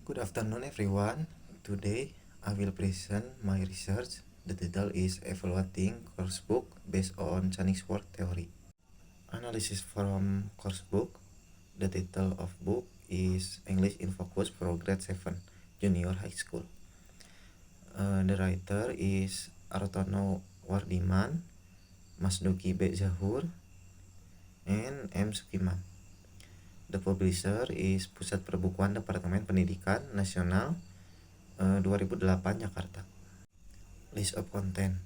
Good afternoon, everyone. Today I will present my research. The title is Evaluating Course Book based on Chinese word theory. Analysis from course book. The title of book is English in Focus for Grade 7 Junior High School. The writer is Artono Wardiman, Masduki B. Zahur, and M. Sukiman. The publisher is Pusat Perbukuan Departemen Pendidikan Nasional 2008 Jakarta. List of content.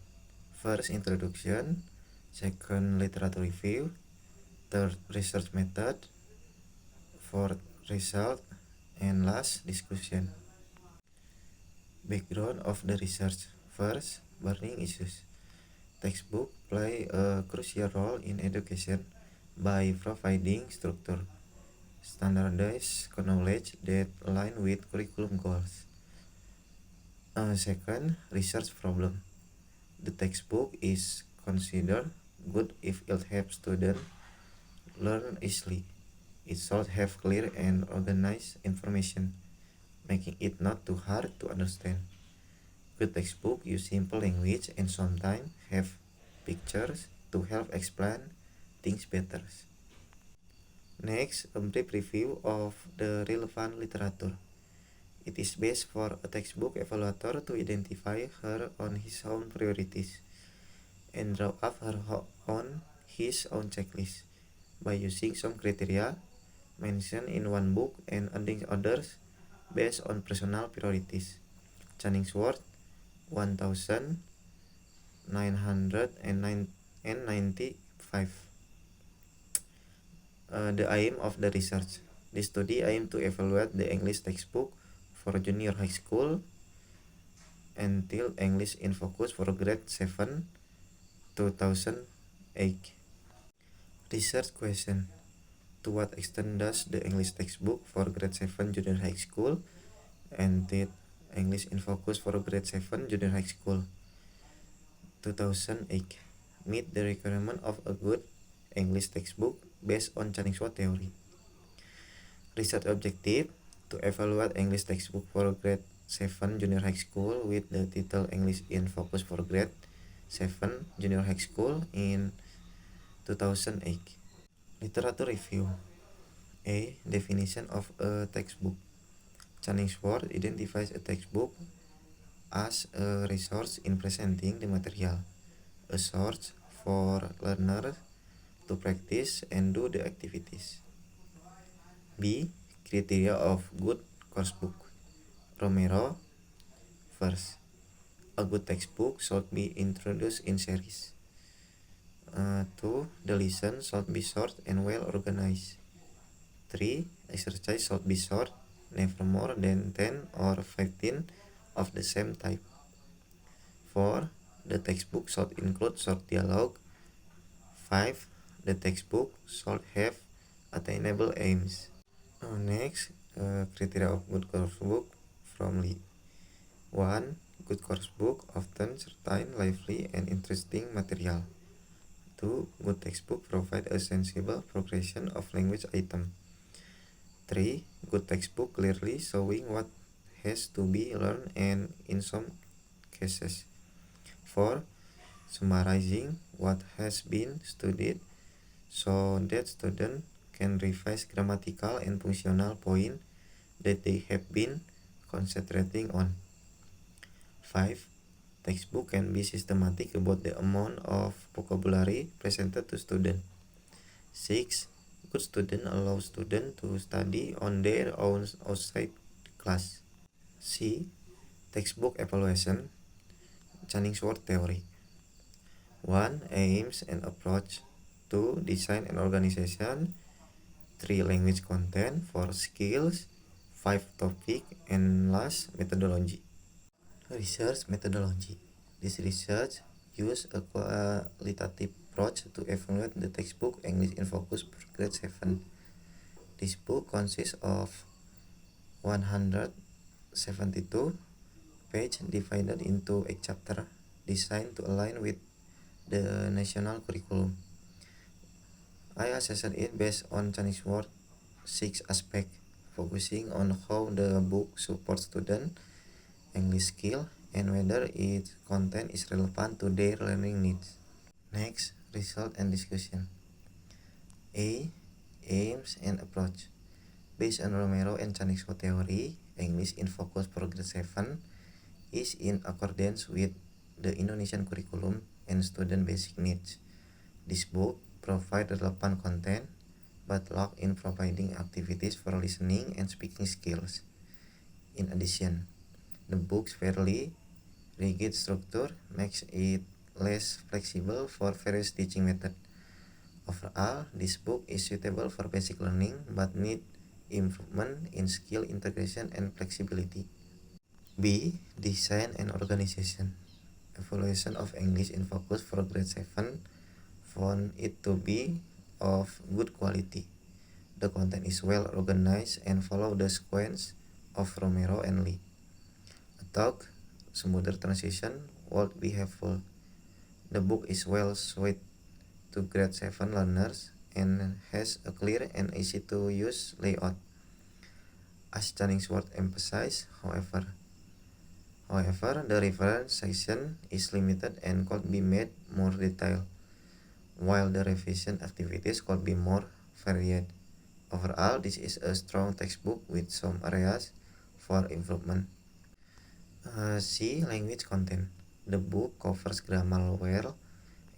First, introduction. Second, literature review. Third, research method. Fourth, result. And last, discussion. Background of the research. First, burning issues. Textbook play a crucial role in education by providing structure, standardized knowledge that align with curriculum goals. Second, research problem. The textbook is considered good if it helps students learn easily. It should have clear and organized information, making it not too hard to understand. Good textbook use simple language and sometimes have pictures to help explain things better. Next, a brief review of the relevant literature. It is best for a textbook evaluator to identify her on his own priorities and draw up his own checklist by using some criteria mentioned in one book and adding others based on personal priorities. Chinese word 1995. The aim of the research. The study aimed to evaluate the English textbook for junior high school until English in Focus for grade 7 2008. Research question. To what extent does the English textbook for grade 7 junior high school and the English in Focus for grade 7 junior high school 2008 meet the requirement of a good English textbook based on Chinese word theory? Research objective. To evaluate English textbook for grade 7 junior high school with the title English in Focus for grade 7 junior high school in 2008. Literature review. A. Definition of a textbook. Chinese word identifies a textbook as a resource in presenting the material, a source for learners to practice and do the activities. B. Criteria of good course book. Romero. First, a good textbook should be introduced in series. 2. The lesson should be short and well organized. 3. Exercise should be short, never more than 10 or 15 of the same type. 4. The textbook should include short dialogue. 5. The textbook should have attainable aims. Next, criteria of good course book from Lee. 1. Good course book often certain lively and interesting material. 2. Good textbook provide a sensible progression of language item. 3. Good textbook clearly showing what has to be learned and in some cases. 4. Summarizing what has been studied so that students can revise grammatical and functional points that they have been concentrating on. 5. Textbook can be systematic about the amount of vocabulary presented to students. 6. Good student allows students to study on their own outside class. C. Textbook evaluation. Chinese word theory. 1. Aims and approach. 2. Design and organization. 3. Language content. 4. Skills. 5. Topic. And last, methodology. Research methodology. This research use a qualitative approach to evaluate the textbook English in Focus for grade 7. This book consists of 172 pages divided into 8 chapters designed to align with the national curriculum. I assessed it based on Chinese word 6 aspects. focusing on how the book supports student English skill and whether its content is relevant to their learning needs. Next, result and discussion. A. Aims and approach. Based on Romero and Chanikshaw theory, English in Focus for Grade 7 is in accordance with the Indonesian curriculum and student basic needs. This book provides relevant content but lack in providing activities for listening and speaking skills. In addition, the book's fairly rigid structure makes it less flexible for various teaching methods. Overall, this book is suitable for basic learning but needs improvement in skill integration and flexibility. B. Design and organization. Evaluation of English in Focus for Grade 7 found it to be of good quality. The content is well organized and follow the sequence of Romero and Lee. A talk, smoother transition would be helpful. The book is well suited to grade 7 learners and has a clear and easy to use layout. As Chaningsworth emphasized, however, the reference section is limited and could be made more detailed, while the revision activities could be more varied. Overall, this is a strong textbook with some areas for improvement. C. Language content. The book covers grammar well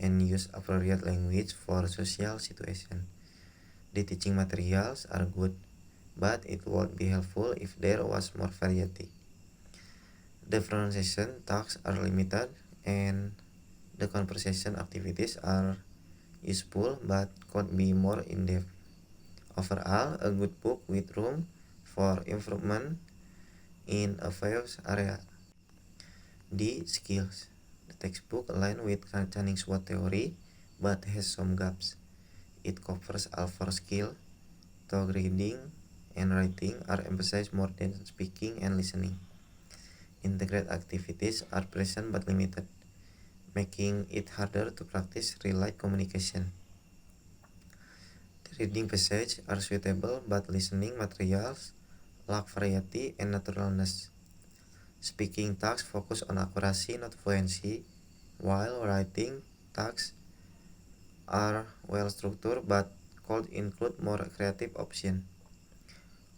and use appropriate language for social situation. The teaching materials are good, but it would be helpful if there was more variety. The pronunciation tasks are limited and the conversation activities are useful but could be more in-depth. Overall, a good book with room for improvement in a various area. D. Skills. The textbook aligns with Chaningsworth theory but has some gaps. It covers all 4 skills, though reading and writing are emphasized more than speaking and listening. Integrated activities are present but limited, making it harder to practice real-life communication. The reading passages are suitable but listening materials lack variety and naturalness. Speaking tasks focus on accuracy, not fluency, while writing tasks are well structured but could include more creative options.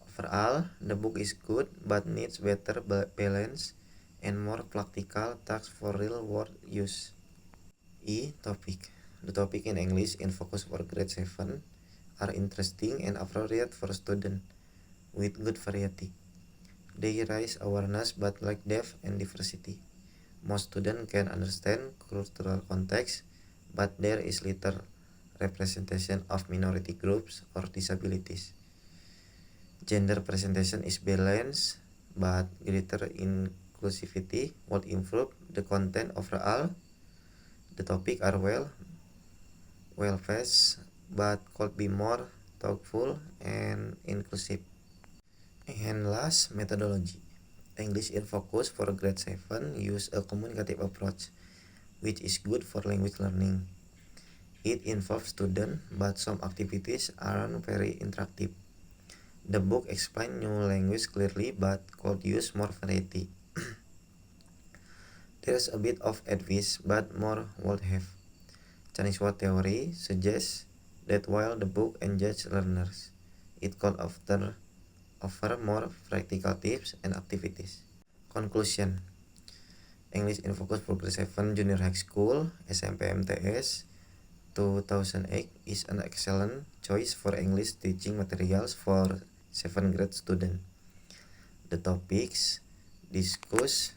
Overall, the book is good but needs better balance and more practical tasks for real-world use. E. Topic. The topic in English in Focus for Grade 7 are interesting and appropriate for students with good variety. They raise awareness but lack depth and diversity. Most students can understand cultural context, but there is little representation of minority groups or disabilities. Gender presentation is balanced, but greater inclusivity would improve the content overall. The topics are well paced, but could be more thoughtful and inclusive. And last, methodology. English in Focus for Grade 7 use a communicative approach, which is good for language learning. It involves students, but some activities aren't very interactive. The book explains new language clearly but could use more variety. There's a bit of advice but more would have. Chaningsworth theory suggests that while the book engages learners, it could offer more practical tips and activities. Conclusion. English in Focus for Grade 7 Junior High School SMPMTS 2008 is an excellent choice for English teaching materials for 7th grade students. The topics discussed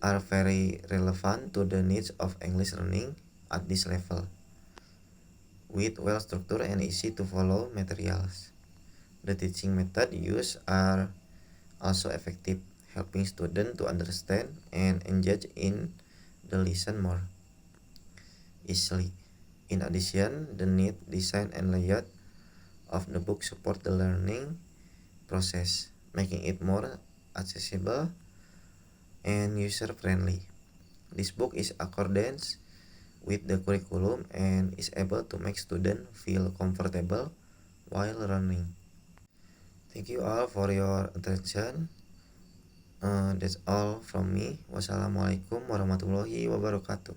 are very relevant to the needs of English learning at this level, with well-structured and easy to follow materials. The teaching method used are also effective, helping students to understand and engage in the lesson more easily. In addition, the neat design and layout of the book support the learning process, making it more accessible and user-friendly. This book is accordance with the curriculum and is able to make students feel comfortable while learning. Thank you all for your attention. That's all from me. Wassalamualaikum warahmatullahi wabarakatuh.